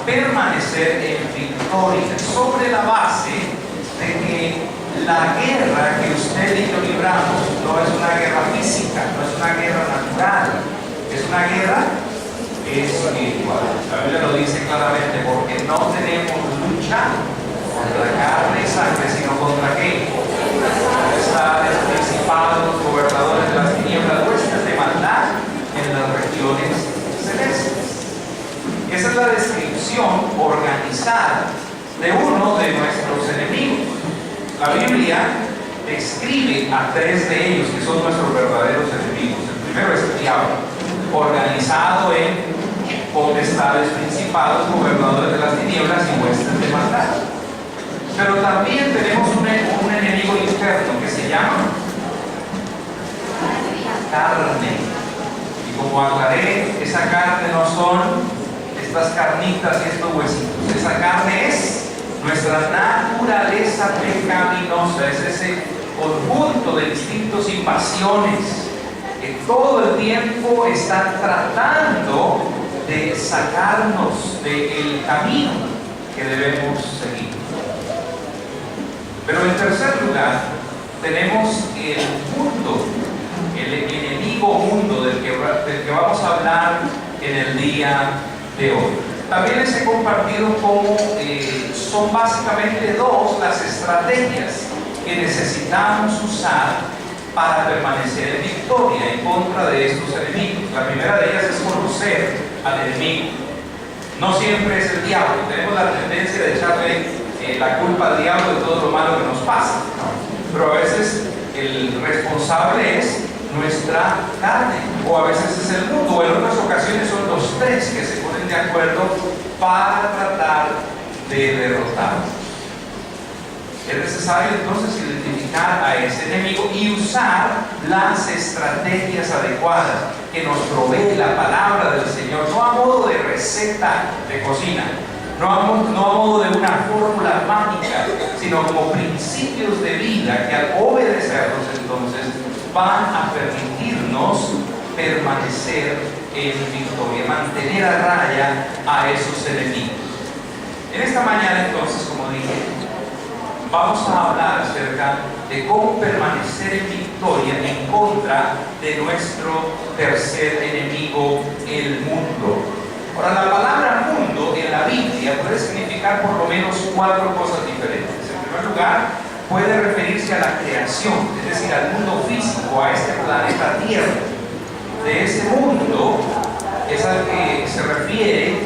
permanecer en victoria, sobre la base de que la guerra que usted y yo libramos no es una guerra física, no es una guerra natural, es una guerra espiritual. La Biblia lo dice claramente, porque no tenemos lucha contra carne y sangre, sino contra qué? Potestades, principados, gobernadores de las tinieblas, huestes de maldad en las regiones celestes. Esa es la descripción organizada de uno de nuestros enemigos. La Biblia describe a tres de ellos que son nuestros verdaderos enemigos. El primero es el diablo, organizado en potestades, principados, gobernadores de las tinieblas y huestes de maldad. Pero también tenemos un enemigo interno que se llama carne. Y como aclaré, esa carne no son estas carnitas y estos huesitos. Esa carne es nuestra naturaleza pecaminosa, es ese conjunto de instintos y pasiones que todo el tiempo están tratando de sacarnos del camino que debemos seguir. Pero en tercer lugar, tenemos el mundo, el enemigo mundo del que vamos a hablar en el día de hoy. También les he compartido cómo son básicamente dos las estrategias que necesitamos usar para permanecer en victoria en contra de estos enemigos. La primera de ellas es conocer al enemigo. No siempre es el diablo. Tenemos la tendencia de echarle la culpa al diablo de todo lo malo que nos pasa, ¿no? Pero a veces el responsable es nuestra carne, o a veces es el mundo, o en otras ocasiones son los tres que se ponen de acuerdo para tratar de derrotarnos. Es necesario entonces identificar a ese enemigo y usar las estrategias adecuadas que nos provee la palabra del Señor, no a modo de receta de cocina, no a modo de una fórmula mágica, sino como principios de vida que al obedecerlos entonces van a permitirnos permanecer en victoria, mantener a raya a esos enemigos. En esta mañana entonces, como dije, vamos a hablar acerca de cómo permanecer en victoria en contra de nuestro tercer enemigo, el mundo. Ahora, la palabra mundo en la Biblia puede significar por lo menos cuatro cosas diferentes. En primer lugar, puede referirse a la creación, es decir, al mundo físico, a este planeta Tierra. De ese mundo es al que se refiere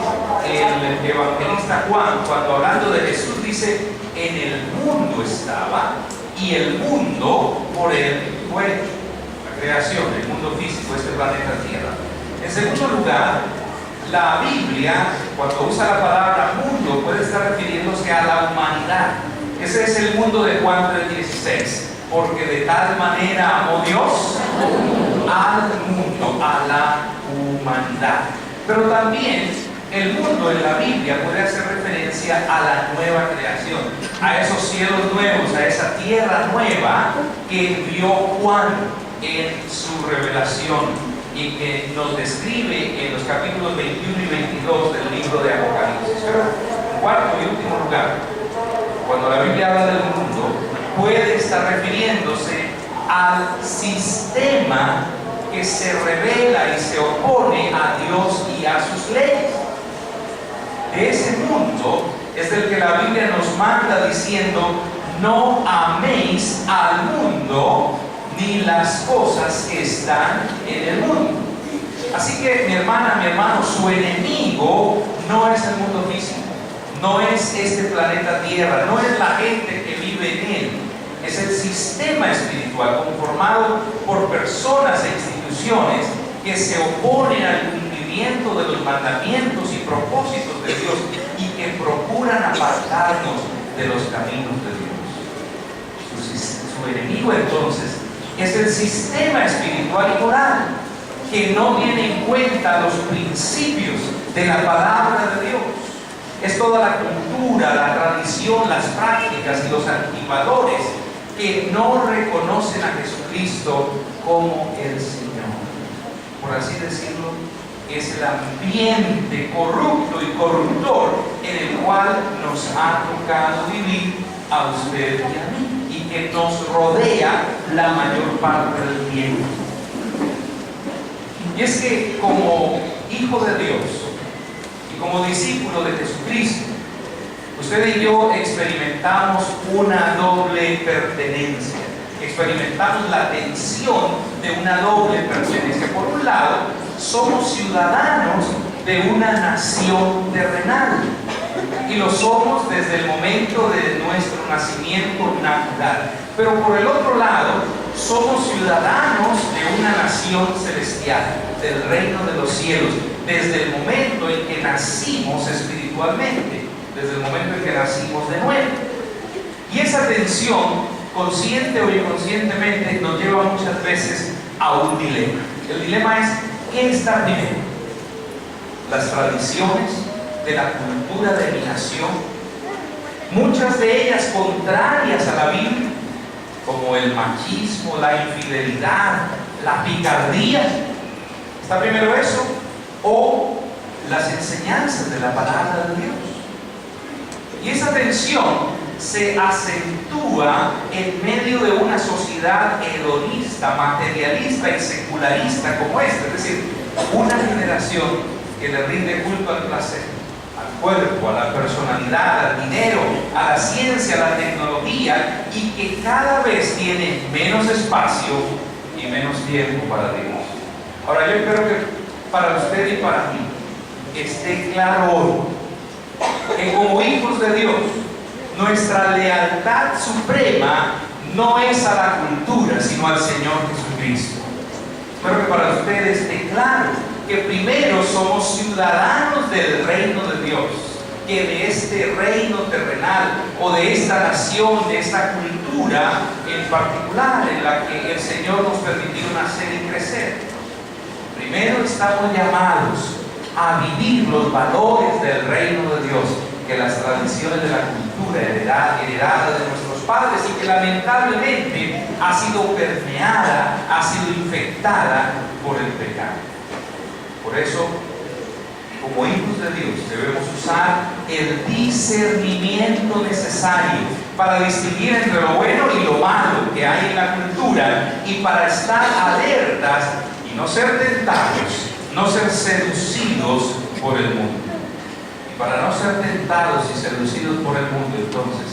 el evangelista Juan cuando hablando de Jesús dice: en el mundo estaba y el mundo por él fue. La creación, el mundo físico, este planeta Tierra. En segundo lugar, la Biblia, cuando usa la palabra mundo, puede estar refiriéndose a la humanidad. Ese es el mundo de Juan 3:16. Porque de tal manera amó Dios al mundo, a la humanidad. Pero también el mundo en la Biblia puede hacer referencia a la nueva creación, a esos cielos nuevos, a esa tierra nueva que vio Juan en su revelación y que nos describe en los capítulos 21 y 22 del libro de Apocalipsis. Pero en cuarto y último lugar, cuando la Biblia habla del mundo, puede estar refiriéndose al sistema que se revela y se opone a Dios y a sus leyes. De ese mundo es del que la Biblia nos manda diciendo: no améis al mundo ni las cosas que están en el mundo. Así que, mi hermana, mi hermano, su enemigo no es el mundo físico, no es este planeta Tierra, no es la gente que vive en él. Es el sistema espiritual conformado por personas e instituciones que se oponen al cumplimiento de los mandamientos y propósitos de Dios y que procuran apartarnos de los caminos de Dios. Su enemigo entonces es el sistema espiritual y moral que no tiene en cuenta los principios de la palabra de Dios. Es toda la cultura, la tradición, las prácticas y los activadores que no reconocen a Jesucristo como el Señor. Por así decirlo, es el ambiente corrupto y corruptor en el cual nos ha tocado vivir a usted y a mí, y que nos rodea la mayor parte del tiempo. Y es que como hijo de Dios y como discípulo de Jesucristo, usted y yo experimentamos una doble pertenencia. Experimentamos la tensión de una doble pertenencia. Por un lado, somos ciudadanos de una nación terrenal, y lo somos desde el momento de nuestro nacimiento natural. Pero por el otro lado, somos ciudadanos de una nación celestial, del reino de los cielos, desde el momento en que nacimos espiritualmente, desde el momento en que nacimos de nuevo. Y esa tensión, consciente o inconscientemente, nos lleva muchas veces a un dilema. El dilema es: ¿qué está primero? ¿Las tradiciones de la cultura de mi nación, muchas de ellas contrarias a la Biblia, como el machismo, la infidelidad, la picardía? ¿Está primero eso? ¿O las enseñanzas de la palabra de Dios? Y esa tensión se acentúa en medio de una sociedad hedonista, materialista y secularista como esta. Es decir, una generación que le rinde culto al placer, al cuerpo, a la personalidad, al dinero, a la ciencia, a la tecnología, y que cada vez tiene menos espacio y menos tiempo para Dios. Ahora, yo espero que para usted y para mí esté claro hoy que como hijos de Dios, nuestra lealtad suprema no es a la cultura, sino al Señor Jesucristo. Espero que para usted esté claro que primero somos ciudadanos del reino de Dios, que de este reino terrenal o de esta nación, de esta cultura en particular en la que el Señor nos permitió nacer y crecer. Primero estamos llamados a vivir los valores del reino de Dios, que las tradiciones de la cultura heredada de nuestros padres, y que lamentablemente ha sido permeada, ha sido infectada por el pecado. Por eso, como hijos de Dios, debemos usar el discernimiento necesario para distinguir entre lo bueno y lo malo que hay en la cultura, y para estar alertas y no ser tentados, no ser seducidos por el mundo. Y para no ser tentados y seducidos por el mundo, entonces,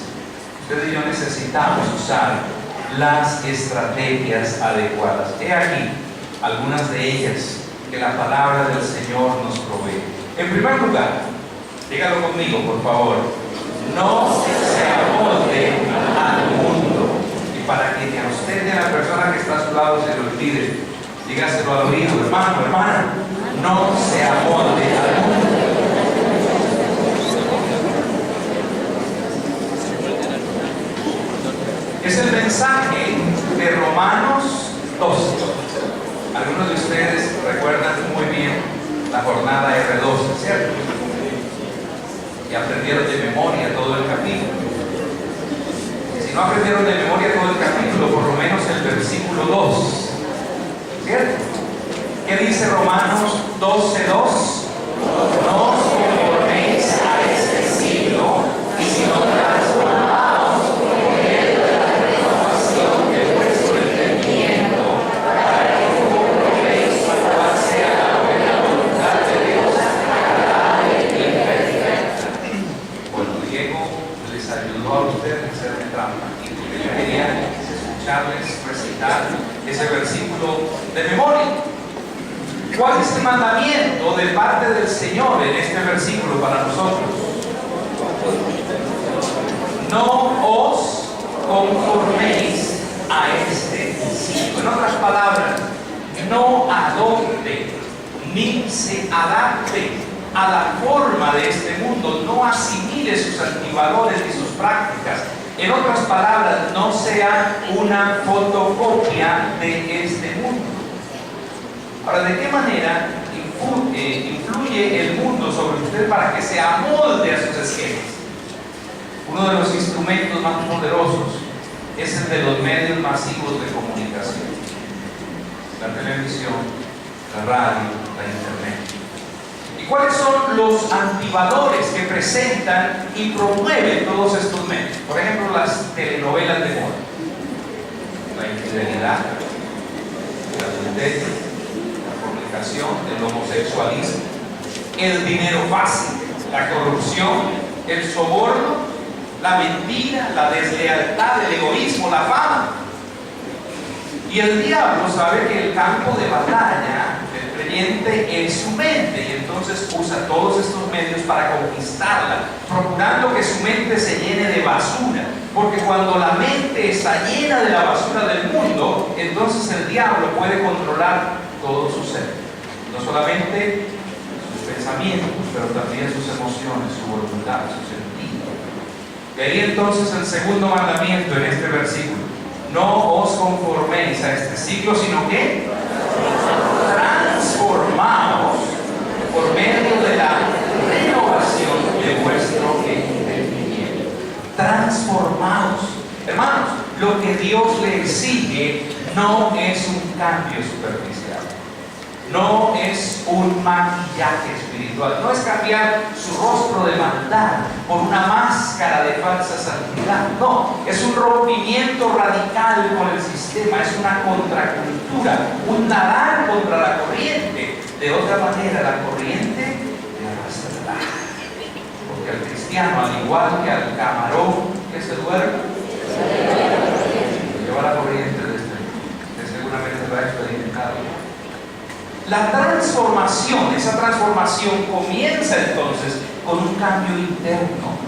usted y yo necesitamos usar las estrategias adecuadas. He aquí algunas de ellas que la palabra del Señor nos provee. En primer lugar, dígalo conmigo, por favor: no se amolde al mundo. Y para que ni a usted ni a la persona que está a su lado se le olvide, dígaselo al oído: hermano, hermana, no se amolde al mundo. Es el mensaje de Romanos 12. Algunos de ustedes recuerdan muy bien la jornada R12, ¿cierto? Y aprendieron de memoria todo el capítulo. Si no aprendieron de memoria todo el capítulo, por lo menos el versículo 2, ¿cierto? ¿Qué dice Romanos 12:2? No os conforméis a este siglo, sino transformaos por medio de la renovación de vuestro entendimiento, para que comprobéis cuál sea la buena voluntad de Dios, agradable y perfecta. Bueno, Diego les ayudó a ustedes a hacerme trampa, y lo que yo quería es escucharles recitar ese versículo de memoria. ¿Cuál es el mandamiento de parte del Señor en este versículo para nosotros? No os conforméis a este siglo. En otras palabras, no adopte ni se adapte a la forma de este mundo, no asimile sus antivalores y sus prácticas. En otras palabras, no sea una fotocopia de este mundo. Ahora, ¿de qué manera influye el mundo sobre usted para que se amolde a sus esquemas? Uno de los instrumentos más poderosos es el de los medios masivos de comunicación: la televisión, la radio, la internet. ¿Y cuáles son los antivalores que presentan y promueven todos estos medios? Por ejemplo, las telenovelas de moda. La infidelidad, el adulterio, la fornicación, el homosexualismo, el dinero fácil, la corrupción, el soborno, la mentira, la deslealtad, el egoísmo, la fama. Y el diablo sabe que el campo de batalla del creyente es su mente, y entonces usa todos estos medios para conquistarla, procurando que su mente se llene de basura. Porque cuando la mente está llena de la basura del mundo, entonces el diablo puede controlar todo su ser. No solamente sus pensamientos, pero también sus emociones, su voluntad, su sentido. De ahí entonces el segundo mandamiento en este versículo: no os conforméis a este siglo, sino que transformaos por medio de la renovación de vuestro entendimiento. Transformaos. Hermanos, lo que Dios le exige no es un cambio superficial, no es un maquillaje espiritual, no es cambiar su rostro de maldad por una máscara de falsa santidad. No, es un rompimiento radical con el sistema, es una contracultura, un nadar contra la corriente. De otra manera, la corriente le arrastrará. Porque al cristiano, al igual que al camarón que se duerme, lleva la corriente de este mundo, que seguramente lo ha experimentado. La transformación, esa transformación comienza entonces con un cambio interno.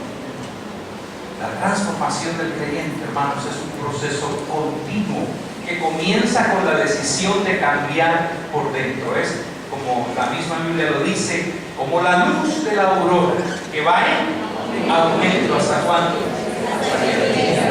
La transformación del creyente, hermanos, es un proceso continuo que comienza con la decisión de cambiar por dentro. Es, como la misma Biblia lo dice, como la luz de la aurora, que va en aumento. ¿Hasta cuándo? Hasta que el día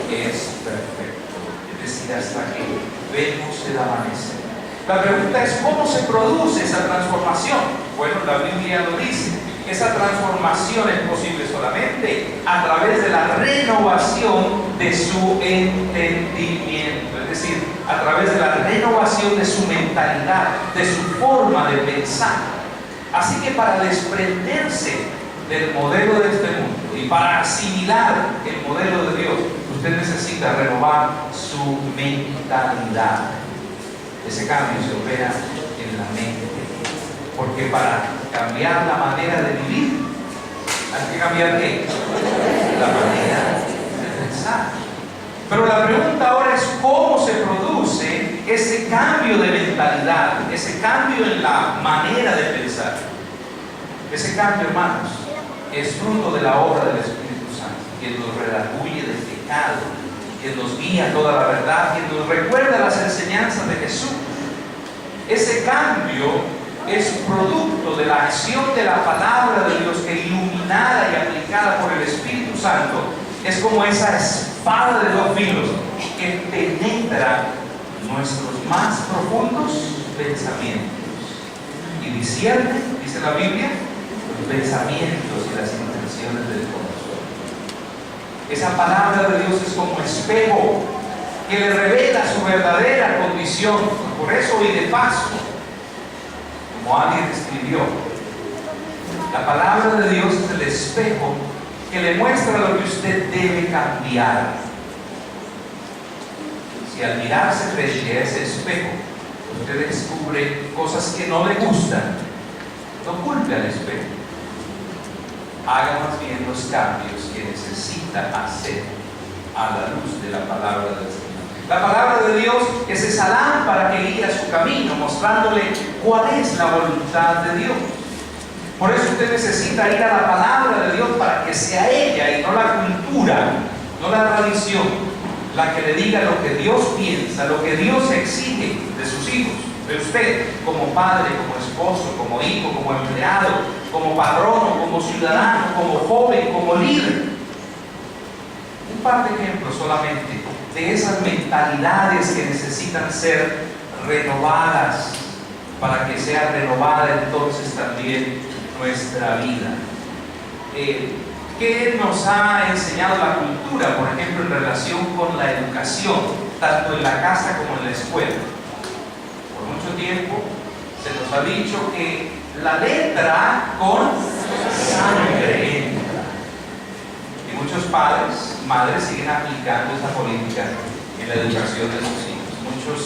es perfecto. Es decir, hasta que vemos el amanecer. La pregunta es: ¿cómo se produce esa transformación? Bueno, la Biblia lo dice. Esa transformación es posible solamente a través de la renovación de su entendimiento, es decir, a través de la renovación de su mentalidad, de su forma de pensar. Así que para desprenderse del modelo de este mundo y para asimilar el modelo de Dios, usted necesita renovar su mentalidad. Ese cambio se opera en la mente, porque para cambiar la manera de vivir hay que cambiar ¿qué? La manera de pensar. Pero la pregunta ahora es: ¿cómo se produce ese cambio de mentalidad, ese cambio en la manera de pensar? Ese cambio, hermanos, es fruto de la obra del Espíritu Santo, quien nos redarguye del pecado, quien nos guía a toda la verdad, quien nos recuerda las enseñanzas de Jesús. Ese cambio es producto de la acción de la palabra de Dios, que iluminada y aplicada por el Espíritu Santo es como esa espada de dos filos que penetra nuestros más profundos pensamientos y discierne, dice la Biblia, los pensamientos y las intenciones del corazón. Esa palabra de Dios es como espejo que le revela su verdadera condición. Por eso, y de paso, como alguien escribió, la palabra de Dios es el espejo que le muestra lo que usted debe cambiar. Si al mirarse frente a ese espejo usted descubre cosas que no le gustan, no culpe al espejo, haga más bien los cambios que necesita hacer a la luz de la palabra del Señor. La palabra de Dios es esa lámpara que guía su camino, mostrándole cuál es la voluntad de Dios. Por eso usted necesita ir a la palabra de Dios para que sea ella y no la cultura, no la tradición, la que le diga lo que Dios piensa, lo que Dios exige de sus hijos, de usted, como padre, como esposo, como hijo, como empleado, como patrono, como ciudadano, como joven, como líder. Un par de ejemplos solamente de esas mentalidades que necesitan ser renovadas para que sea renovada entonces también nuestra vida. ¿Qué nos ha enseñado la cultura, por ejemplo, en relación con la educación, tanto en la casa como en la escuela? Por mucho tiempo se nos ha dicho que la letra con sangre. Y muchos padres, madres siguen aplicando esa política en la educación de sus hijos. Muchos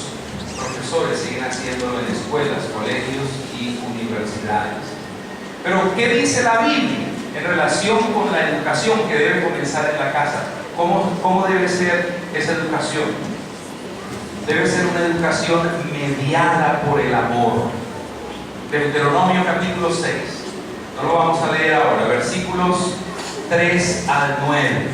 profesores siguen haciéndolo en escuelas, colegios y universidades. Pero, ¿qué dice la Biblia en relación con la educación que debe comenzar en la casa? ¿Cómo debe ser esa educación? Debe ser una educación mediada por el amor. Deuteronomio capítulo 6. No lo vamos a leer ahora. Versículos 3 al 9.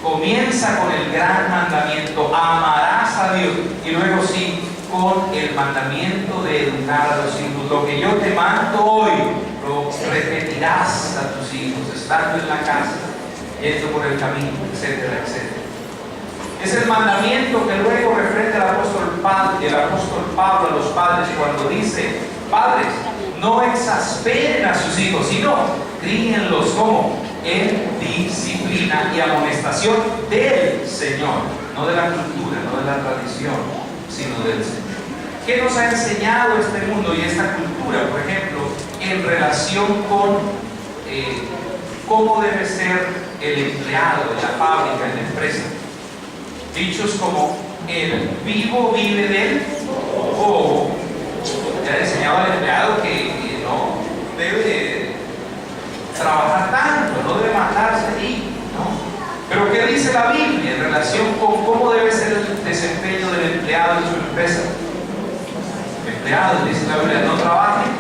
Comienza con el gran mandamiento: amarás a Dios. Y luego sí, con el mandamiento de educar a los hijos. Lo que yo te mando hoy, lo repetirás a tus hijos, estando en la casa, yendo por el camino, etcétera, etcétera. Es el mandamiento que luego refrenda el apóstol Pablo a los padres cuando dice: padres, no exasperen a sus hijos, sino críenlos como en disciplina y amonestación del Señor, no de la cultura, no de la tradición, sino del Señor. ¿Qué nos ha enseñado este mundo y esta cultura, por ejemplo, en relación con cómo debe ser el empleado en la fábrica, en la empresa? Dichos como: el vivo vive del bobo. Le ha enseñado al empleado que no debe trabajar tanto, no debe matarse ahí, ¿no? Pero ¿qué dice la Biblia en relación con cómo debe ser el desempeño del empleado en su empresa? Empleados, dice la Biblia, no trabajen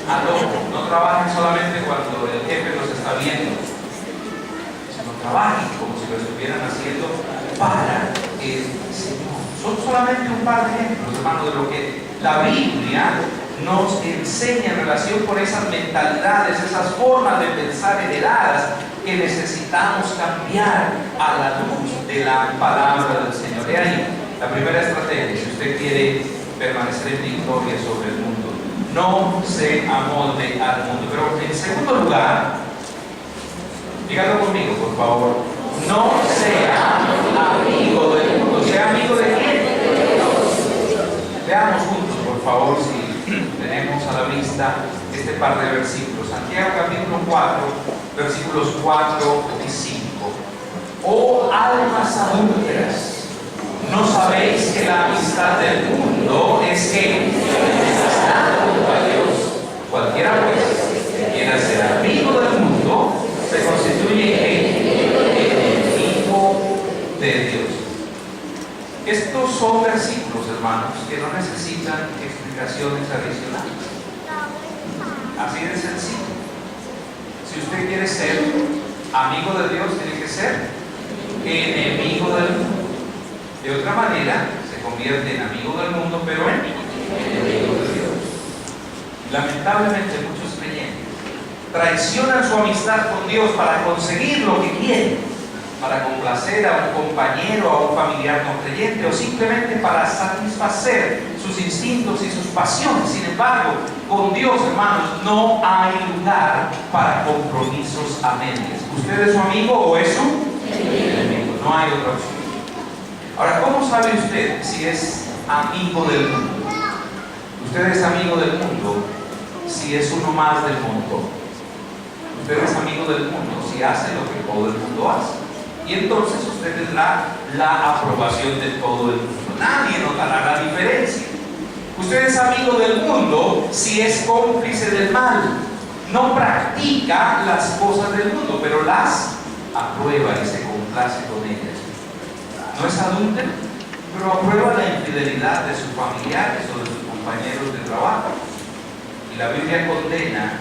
a loco, no trabajen solamente cuando el jefe los está viendo, sino trabajen como si lo estuvieran haciendo para el Señor. Son solamente un par de ejemplos, hermanos, de lo que la Biblia nos enseña en relación con esas mentalidades, esas formas de pensar heredadas que necesitamos cambiar a la luz de la palabra del Señor. De ahí la primera estrategia, si usted quiere permanecer en victoria sobre el mundo: no se amolde al mundo. Pero en segundo lugar, díganlo conmigo, por favor: no sea amigo del mundo. ¿Sea amigo de quién? Veamos juntos, por favor, si tenemos a la vista este par de versículos. Santiago capítulo 4, versículos 4 y 5. Oh almas adúlteras, ¿no sabéis que la amistad del mundo es que está junto a Dios? Cualquiera pues que quiera ser amigo del mundo se constituye enemigo de Dios. Estos son versículos, hermanos, que no necesitan explicaciones adicionales. Así de sencillo. Si usted quiere ser amigo de Dios, tiene que ser enemigo del mundo. De otra manera, se convierte en amigo del mundo, pero en enemigo de Dios. Lamentablemente, muchos creyentes traicionan su amistad con Dios para conseguir lo que quieren, para complacer a un compañero, a un familiar no creyente, o simplemente para satisfacer sus instintos y sus pasiones. Sin embargo, con Dios, hermanos, no hay lugar para compromisos a medias. ¿Usted es su amigo o es su enemigo? No hay otra opción. Ahora, ¿cómo sabe usted si es amigo del mundo? Usted es amigo del mundo si es uno más del mundo. Usted es amigo del mundo si hace lo que todo el mundo hace. Y entonces usted tendrá la aprobación de todo el mundo. Nadie notará la diferencia. Usted es amigo del mundo si es cómplice del mal. No practica las cosas del mundo, pero las aprueba y se complace con ellas. No es adúltero, pero aprueba la infidelidad de sus familiares o de sus compañeros de trabajo. Y la Biblia condena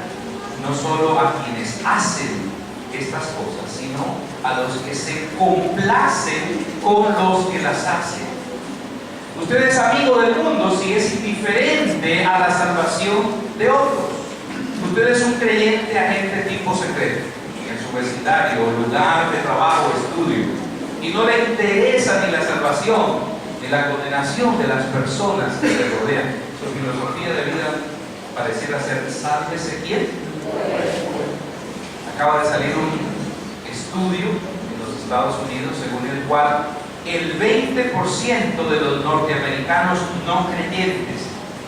no solo a quienes hacen estas cosas, sino a los que se complacen con los que las hacen. Usted es amigo del mundo si es indiferente a la salvación de otros. Usted es un creyente agente tipo secreto en su vecindario, lugar de trabajo, estudio, y no le interesa ni la salvación ni la condenación de las personas que le rodean. Su filosofía de vida pareciera ser: sálvese quién. Acaba de salir un estudio en los Estados Unidos según el cual el 20% de los norteamericanos no creyentes,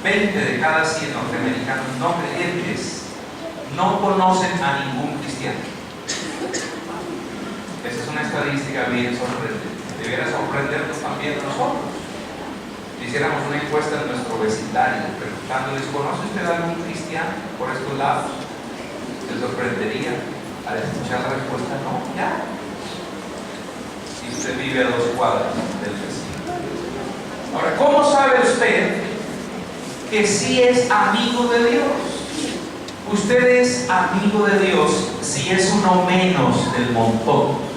20 de cada 100 norteamericanos no creyentes, no conocen a ningún cristiano. Esa es una estadística bien sorprendente. Debiera sorprendernos también nosotros. Si hiciéramos una encuesta en nuestro vecindario preguntándoles: ¿conoce usted a algún cristiano por estos lados? Se sorprendería al escuchar la respuesta: no, ya. Si usted vive a 2 cuadras del vecino. Ahora, ¿cómo sabe usted que sí es amigo de Dios? Usted es amigo de Dios si es uno menos del montón.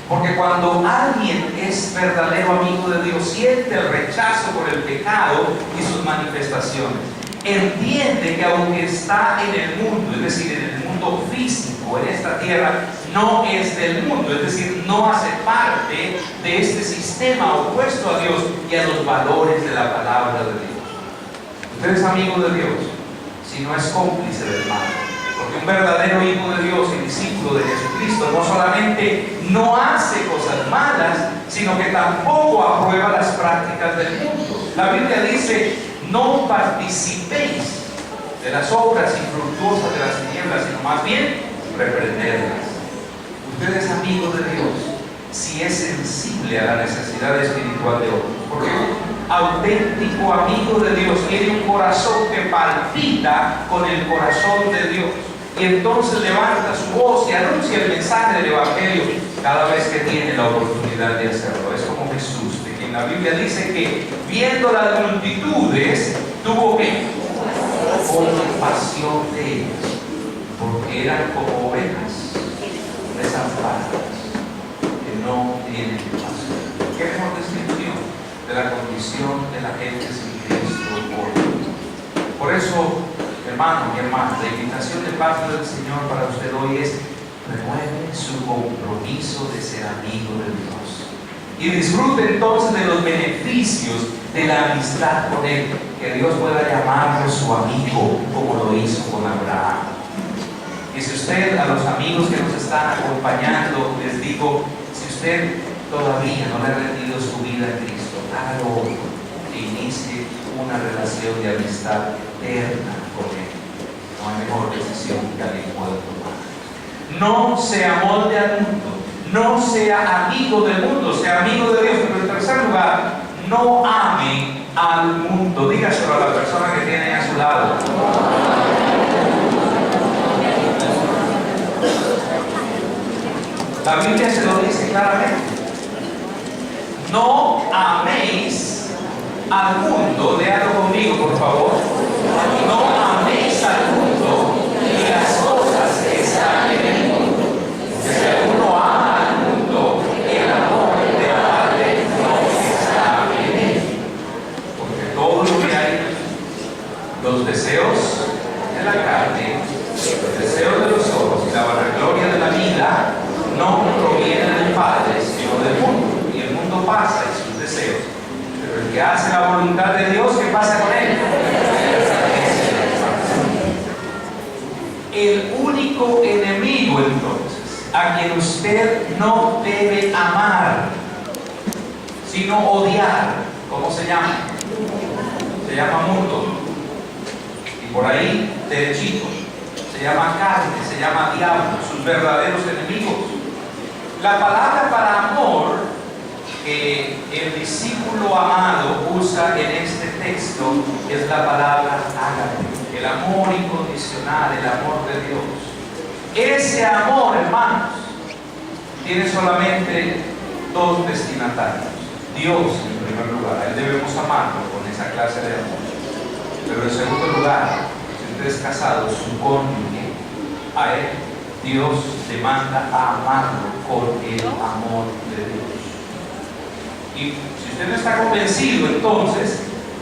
Porque cuando alguien es verdadero amigo de Dios, siente el rechazo por el pecado y sus manifestaciones. Entiende que aunque está en el mundo, es decir, en el mundo físico, en esta tierra, no es del mundo, es decir, no hace parte de este sistema opuesto a Dios y a los valores de la palabra de Dios. Usted es amigo de Dios si no es cómplice del mal. Porque un verdadero hijo de Dios y discípulo de Jesucristo no solamente no hace cosas malas, sino que tampoco aprueba las prácticas del mundo. La Biblia dice: no participéis de las obras infructuosas de las tinieblas, sino más bien reprenderlas. Usted es amigo de Dios si es sensible a la necesidad espiritual de otros. Porque un auténtico amigo de Dios tiene un corazón que palpita con el corazón de Dios. Y entonces levanta su voz y anuncia el mensaje del Evangelio cada vez que tiene la oportunidad de hacerlo. Es como Jesús, de quien la Biblia dice que, viendo las multitudes, tuvo que compasión de ellas, porque eran como ovejas desamparadas, que no tienen pasión. ¿Qué mejor descripción de la condición de la gente sin Cristo hoy? Por eso, hermano y hermana, la invitación de parte del Señor para usted hoy es: renueve su compromiso de ser amigo de Dios y disfrute entonces de los beneficios de la amistad con Él. Que Dios pueda llamarlo su amigo, como lo hizo con Abraham. Y si usted, a los amigos que nos están acompañando, les digo: si usted todavía no le ha rendido su vida a Cristo, hágalo hoy e inicie una relación de amistad eterna con Él. No hay mejor decisión que alguien pueda tomar. No se amolde al mundo, no sea amigo del mundo, sea amigo de Dios. Pero en tercer lugar, no ame al mundo. Dígaselo a la persona que tiene a su lado. La Biblia se lo dice claramente: no améis al mundo. Léalo conmigo, por favor. No améis al mundo y las cosas que están en el mundo. Si alguno ama al mundo, el amor del Padre no está en él. Porque todo lo que hay, los deseos de la carne, los deseos de los ojos y la vanagloria de la vida, no provienen del Padre, sino del mundo. Y el mundo pasa y sus deseos. Pero el que hace la voluntad de Dios, ¿qué pasa con él? El único enemigo, entonces, a quien usted no debe amar, sino odiar, ¿cómo se llama? Se llama mundo. Y por ahí, derechito, se llama carne, se llama diablo, sus verdaderos enemigos. La palabra para amor que el discípulo amado usa en este texto es la palabra ágape, el amor incondicional, el amor de Dios. Ese amor, hermanos, tiene solamente 2 destinatarios: Dios en primer lugar, a Él debemos amarlo con esa clase de amor. Pero en segundo lugar, si usted es casado, su cónyuge, a Él Dios demanda a amarlo con el amor de Dios. Y si usted no está convencido, entonces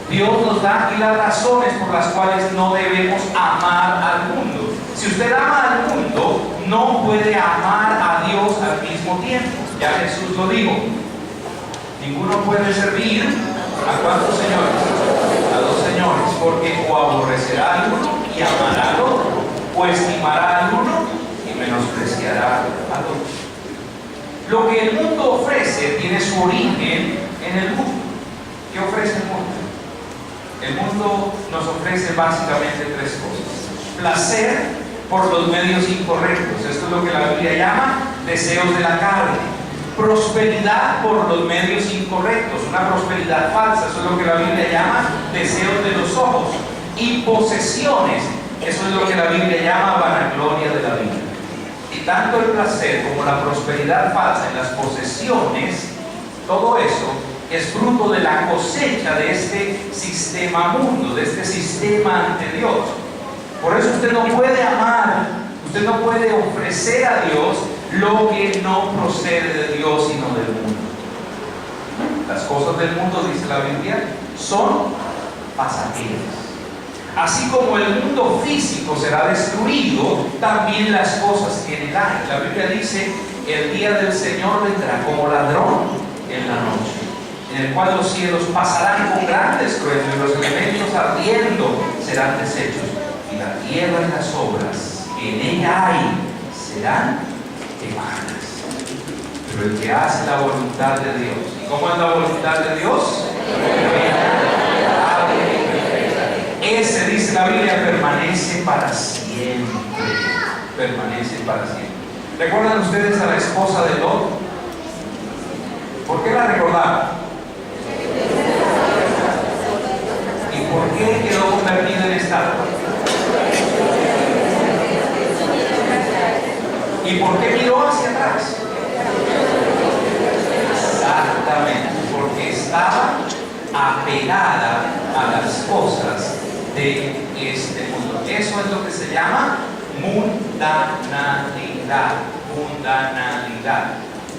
Dios nos da aquí las razones por las cuales no debemos amar al mundo. Si usted ama al mundo, no puede amar a Dios al mismo tiempo. Ya Jesús lo dijo: ninguno puede servir ¿a cuántos señores? A 2 señores, porque o aborrecerá al uno y amará al otro, o estimará al uno y menospreciará al otro. Lo que el mundo ofrece tiene su origen en el mundo. ¿Qué ofrece el mundo? El mundo nos ofrece básicamente 3 cosas: placer, por los medios incorrectos. Esto es lo que la Biblia llama deseos de la carne. Prosperidad por los medios incorrectos, una prosperidad falsa. Eso es lo que la Biblia llama deseos de los ojos. Y posesiones, eso es lo que la Biblia llama vanagloria de la vida. Y tanto el placer como la prosperidad falsa en las posesiones, todo eso es fruto de la cosecha de este sistema mundo, de este sistema ante Dios. Por eso usted no puede amar, usted no puede ofrecer a Dios lo que no procede de Dios sino del mundo. Las cosas del mundo, dice la Biblia, son pasajeras. Así como el mundo físico será destruido, también las cosas que en él hay. La Biblia dice, el día del Señor vendrá como ladrón en la noche, en el cual los cielos pasarán con grandes estruendo y los elementos ardiendo serán deshechos, y la tierra y las obras que en ella hay serán quemadas. Pero el que hace la voluntad de Dios, ¿y cómo es la voluntad de Dios? Ese, dice la Biblia, permanece para siempre. Permanece para siempre. ¿Recuerdan ustedes a la esposa de Lot? ¿Por qué la recordaban? ¿Y por qué quedó convertida en estatua? ¿Y por qué miró hacia atrás? Exactamente, porque estaba apegada a las cosas de este mundo. Eso es lo que se llama mundanalidad. Mundanalidad.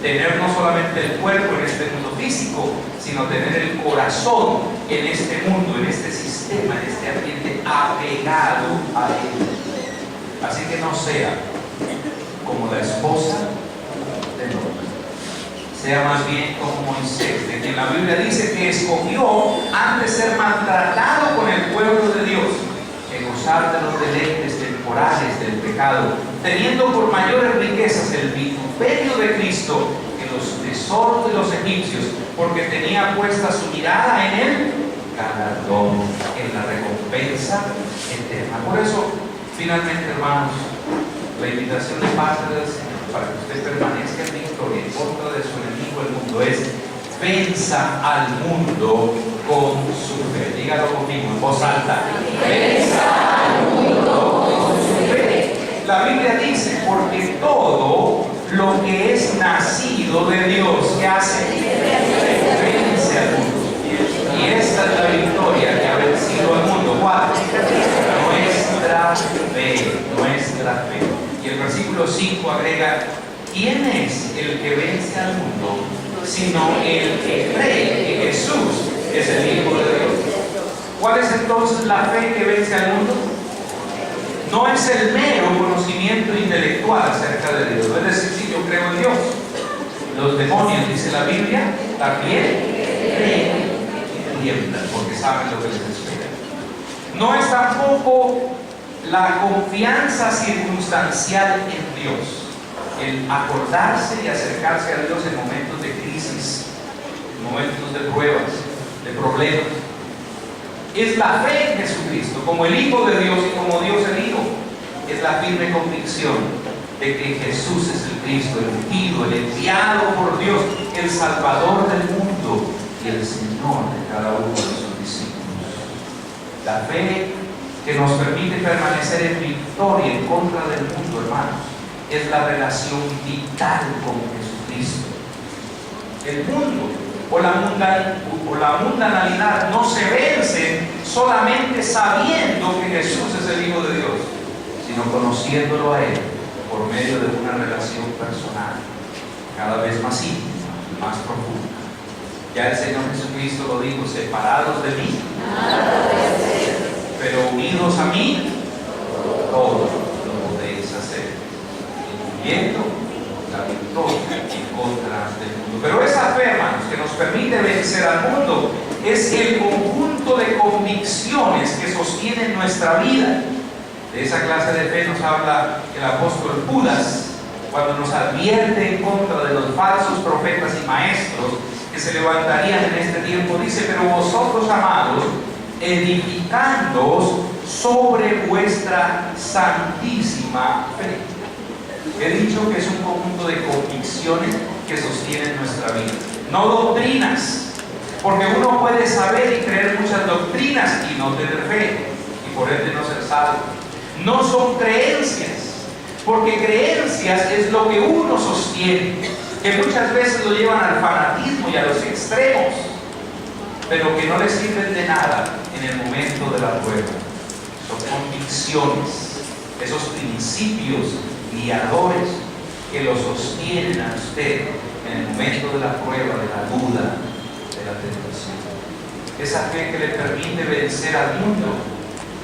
Tener no solamente el cuerpo en este mundo físico, sino tener el corazón en este mundo, en este sistema, en este ambiente apegado a él. Así que no sea como la esposa de Lot. Sea más bien como Moisés, de quien la Biblia dice que escogió antes ser maltratado con el pueblo de Dios que gozar de los deleites temporales del pecado, teniendo por mayores riquezas el vituperio de Cristo que los tesoros de los egipcios, porque tenía puesta su mirada en el galardón, en la recompensa eterna. Por eso, finalmente, hermanos, la invitación de parte del Señor para que usted permanezca en victoria en contra de su enemigo, el mundo, es: venza al mundo con su fe. Dígalo conmigo en voz alta: venza al mundo con su fe. La Biblia dice: porque todo lo que es nacido de Dios, ¿qué hace? Vence al mundo. Y esta es la victoria que ha vencido al mundo. ¿Cuál? Nuestra fe. Nuestra fe. Y el versículo 5 agrega: ¿quién es el que vence al mundo sino el que cree que Jesús es el Hijo de Dios? ¿Cuál es entonces la fe que vence al mundo? No es el mero conocimiento intelectual acerca de Dios. Es decir, si yo creo en Dios. Los demonios, dice la Biblia, también creen y tiemblan porque saben lo que les espera. No es tampoco la confianza circunstancial en Dios, el acordarse y acercarse a Dios en momentos de crisis, en momentos de pruebas, de problemas. Es la fe en Jesucristo como el Hijo de Dios y como Dios el Hijo. Es la firme convicción de que Jesús es el Cristo, el ungido, el enviado por Dios, el Salvador del mundo y el Señor de cada uno de sus discípulos. La fe que nos permite permanecer en victoria en contra del mundo, hermanos, es la relación vital con Jesucristo. El mundo o la mundanalidad no se vencen solamente sabiendo que Jesús es el Hijo de Dios, sino conociéndolo a Él por medio de una relación personal cada vez más íntima, más profunda. Ya el Señor Jesucristo lo dijo: separados de mí, pero unidos a mí, todo lo podéis hacer, incluyendo la victoria en contra del mundo. Pero esa fe, hermanos, que nos permite vencer al mundo, es el conjunto de convicciones que sostienen nuestra vida. De esa clase de fe nos habla el apóstol Judas, cuando nos advierte en contra de los falsos profetas y maestros que se levantarían en este tiempo. Dice: pero vosotros, amados, edificándoos sobre vuestra santísima fe. He dicho que es un conjunto de convicciones que sostienen nuestra vida, no doctrinas, porque uno puede saber y creer muchas doctrinas y no tener fe, y por ende no ser salvo. No son creencias, porque creencias es lo que uno sostiene, que muchas veces lo llevan al fanatismo y a los extremos, pero que no les sirven de nada en el momento de la prueba. Son convicciones, esos principios guiadores que lo sostienen a usted en el momento de la prueba, de la duda, de la tentación. Esa fe que le permite vencer al mundo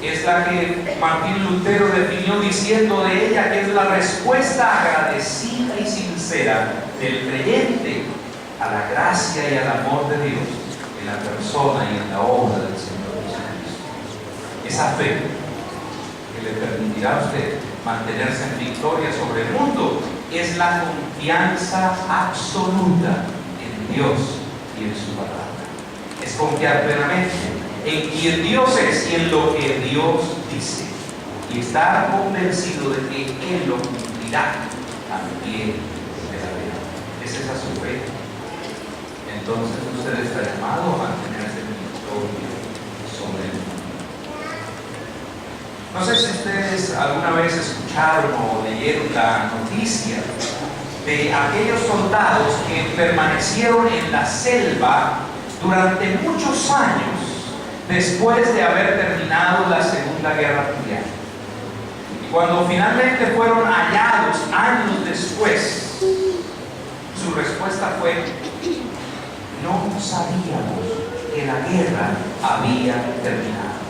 es la que Martín Lutero definió diciendo de ella que es la respuesta agradecida y sincera del creyente a la gracia y al amor de Dios en la persona y en la obra del Señor Jesucristo. Esa fe que le permitirá a usted mantenerse en victoria sobre el mundo es la confianza absoluta en Dios y en su palabra. Es confiar plenamente en quien Dios es y en lo que Dios dice, y estar convencido de que Él lo cumplirá al pie de la vida. ¿Es esa su fe? Entonces usted está llamado a mantenerse en victoria sobre el mundo. No sé si ustedes alguna vez escucharon o leyeron la noticia de aquellos soldados que permanecieron en la selva durante muchos años después de haber terminado la Segunda Guerra Mundial. Y cuando finalmente fueron hallados años después, su respuesta fue: no sabíamos que la guerra había terminado.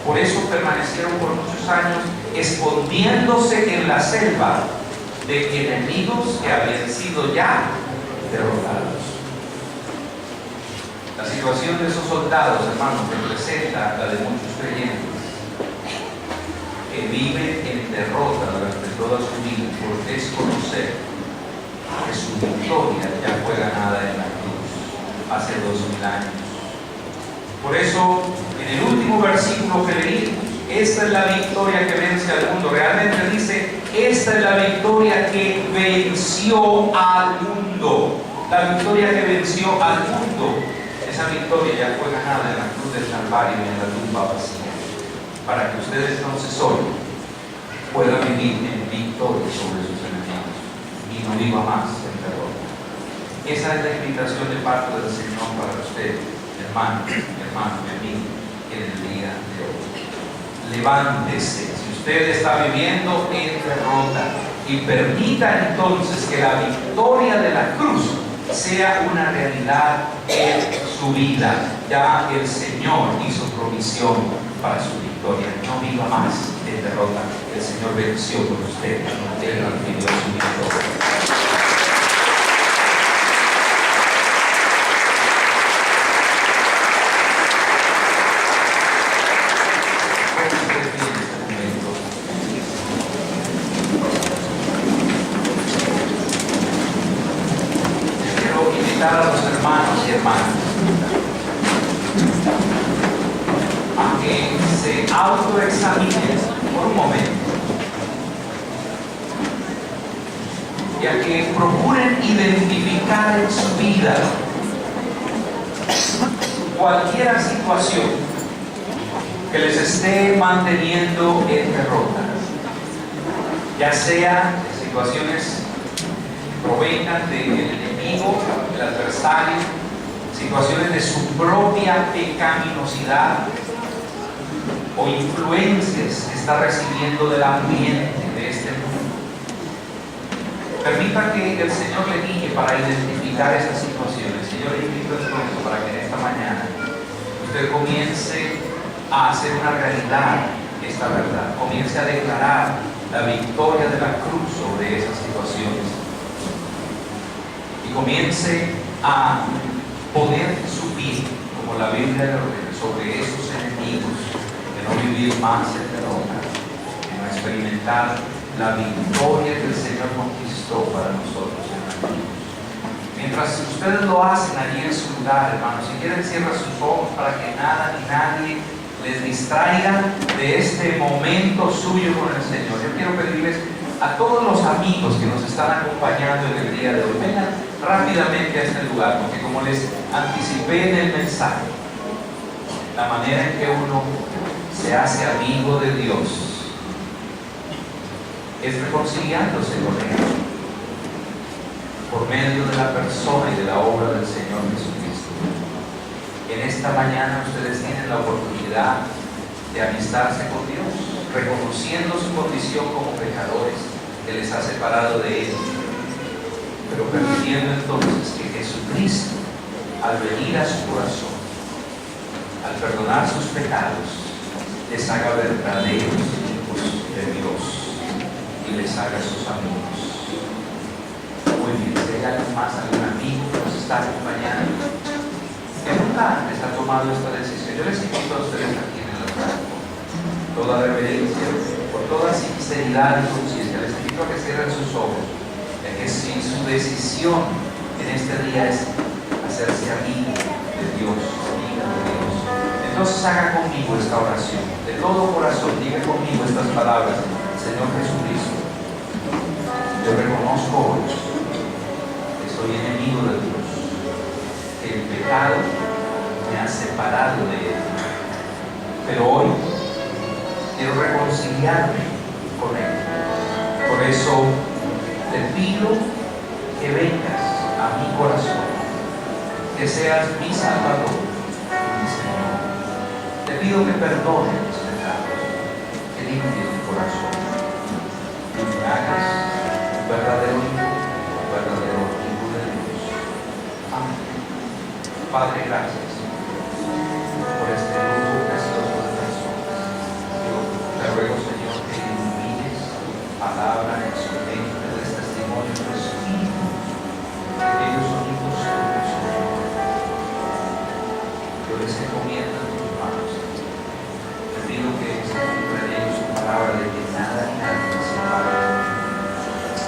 Por eso permanecieron por muchos años escondiéndose en la selva de enemigos que habían sido ya derrotados. La situación de esos soldados, hermanos, representa la de muchos creyentes que viven en derrota durante toda su vida por desconocer que su victoria ya fue ganada en la cruz hace 2000 años. Por eso, en el último versículo que leímos, esta es la victoria que vence al mundo. Realmente dice, esta es la victoria que venció al mundo. La victoria que venció al mundo. Esa victoria ya fue ganada en la cruz del Calvario y en la tumba vacía, para que ustedes entonces hoy puedan vivir en victoria sobre sus enemigos y no viva más en derrota. Esa es la invitación de parte del Señor para usted, hermano, mi amigo, en el día de hoy. Levántese, si usted está viviendo en derrota, y permita entonces que la victoria de la cruz sea una realidad en su vida. Ya el Señor hizo provisión para su victoria. No viva más en derrota. El Señor venció por usted. Él adquirió su victoria. A los hermanos y hermanas a que se autoexaminen por un momento y a que procuren identificar en su vida cualquier situación que les esté manteniendo en derrota, ya sea situaciones que provengan del enemigo, del adversario, situaciones de su propia pecaminosidad o influencias que está recibiendo del ambiente de este mundo. Permita que el Señor le guíe para identificar esas situaciones. Señor, le invito entonces para que en esta mañana usted comience a hacer una realidad esta verdad, comience a declarar la victoria de la cruz sobre esas situaciones y comience a poner su pie, como la Biblia le ordena, sobre esos enemigos, de no vivir más en derrota, sino experimentar la victoria que el Señor conquistó para nosotros en la cruz. Mientras ustedes lo hacen allí en su lugar, hermanos, si quieren cierra sus ojos para que nada ni nadie les distraiga de este momento suyo con el Señor. Yo quiero pedirles a todos los amigos que nos están acompañando en el día de hoy, vengan rápidamente a este lugar, porque como les anticipé en el mensaje, la manera en que uno se hace amigo de Dios es reconciliándose con Él por medio de la persona y de la obra del Señor Jesucristo. En esta mañana ustedes tienen la oportunidad de amistarse con Dios, reconociendo su condición como pecadores que les ha separado de Él, pero permitiendo entonces que Jesucristo, al venir a su corazón, al perdonar sus pecados, les haga verdaderos hijos de Dios y les haga sus amigos. Muy bien, si hay algún más, algún amigo que nos está acompañando, que nunca antes ha tomado esta decisión, yo les invito a ustedes aquí en el altar, con toda reverencia, por toda sinceridad y conciencia, les invito a que cierren sus ojos, ya que si su decisión en este día es hacerse amigo de Dios, amiga de Dios, entonces haga conmigo esta oración, de todo corazón, diga conmigo estas palabras: Señor Jesucristo, yo reconozco hoy que soy enemigo de Dios, que el pecado me ha separado de Él, pero hoy quiero reconciliarme con Él. Por eso te pido que vengas a mi corazón, que seas mi Salvador y mi Señor. Te pido que perdones mis pecados, que limpies mi corazón y me hagas un verdadero hijo de Dios. Amén. Padre, gracias por este grupo precioso de personas. Yo te ruego, Señor, que ilumines tu palabra en su mente, del testimonio de tu Espíritu, que ellos son hijos tuyos, Señor. Yo les encomiendo en tus manos. Te pido que se cumpla en ellos tu palabra de que nada ni nadie se separe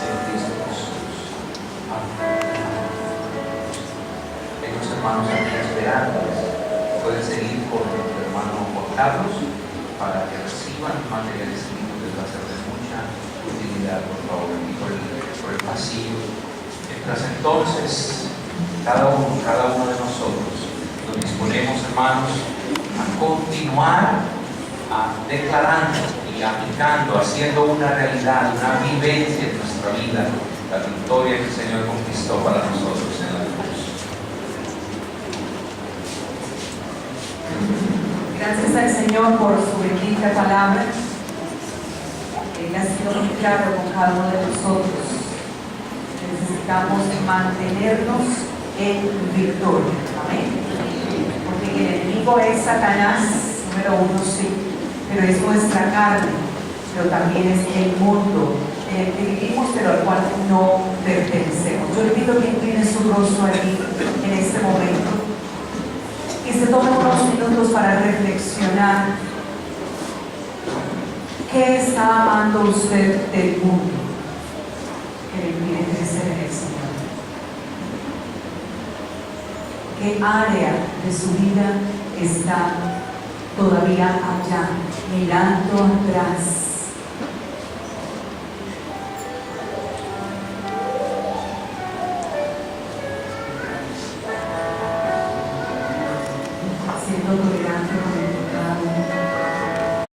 de Cristo Jesús. Amén. Los hermanos aquí esperándoles, pueden seguir con el hermano Juan Carlos para que reciban material escrito, les va a ser de mucha utilidad, por favor, y por el pasillo. Mientras entonces, cada uno de nosotros nos disponemos, hermanos, a continuar declarando y aplicando, haciendo una realidad, una vivencia en nuestra vida, la victoria que el Señor conquistó para nosotros en la cruz. Gracias al Señor por su bendita palabra. Él ha sido muy claro con cada uno de nosotros. Necesitamos mantenernos en victoria. Amén. Porque el enemigo es Satanás, número uno, sí, pero es nuestra carne, pero también es el mundo en el que vivimos, pero al cual no pertenecemos. Yo le pido que incline su rostro aquí en este momento y se tome unos minutos para reflexionar. ¿Qué está amando usted del mundo que le impide crecer en el Señor? ¿Qué área de su vida está todavía allá, mirando atrás,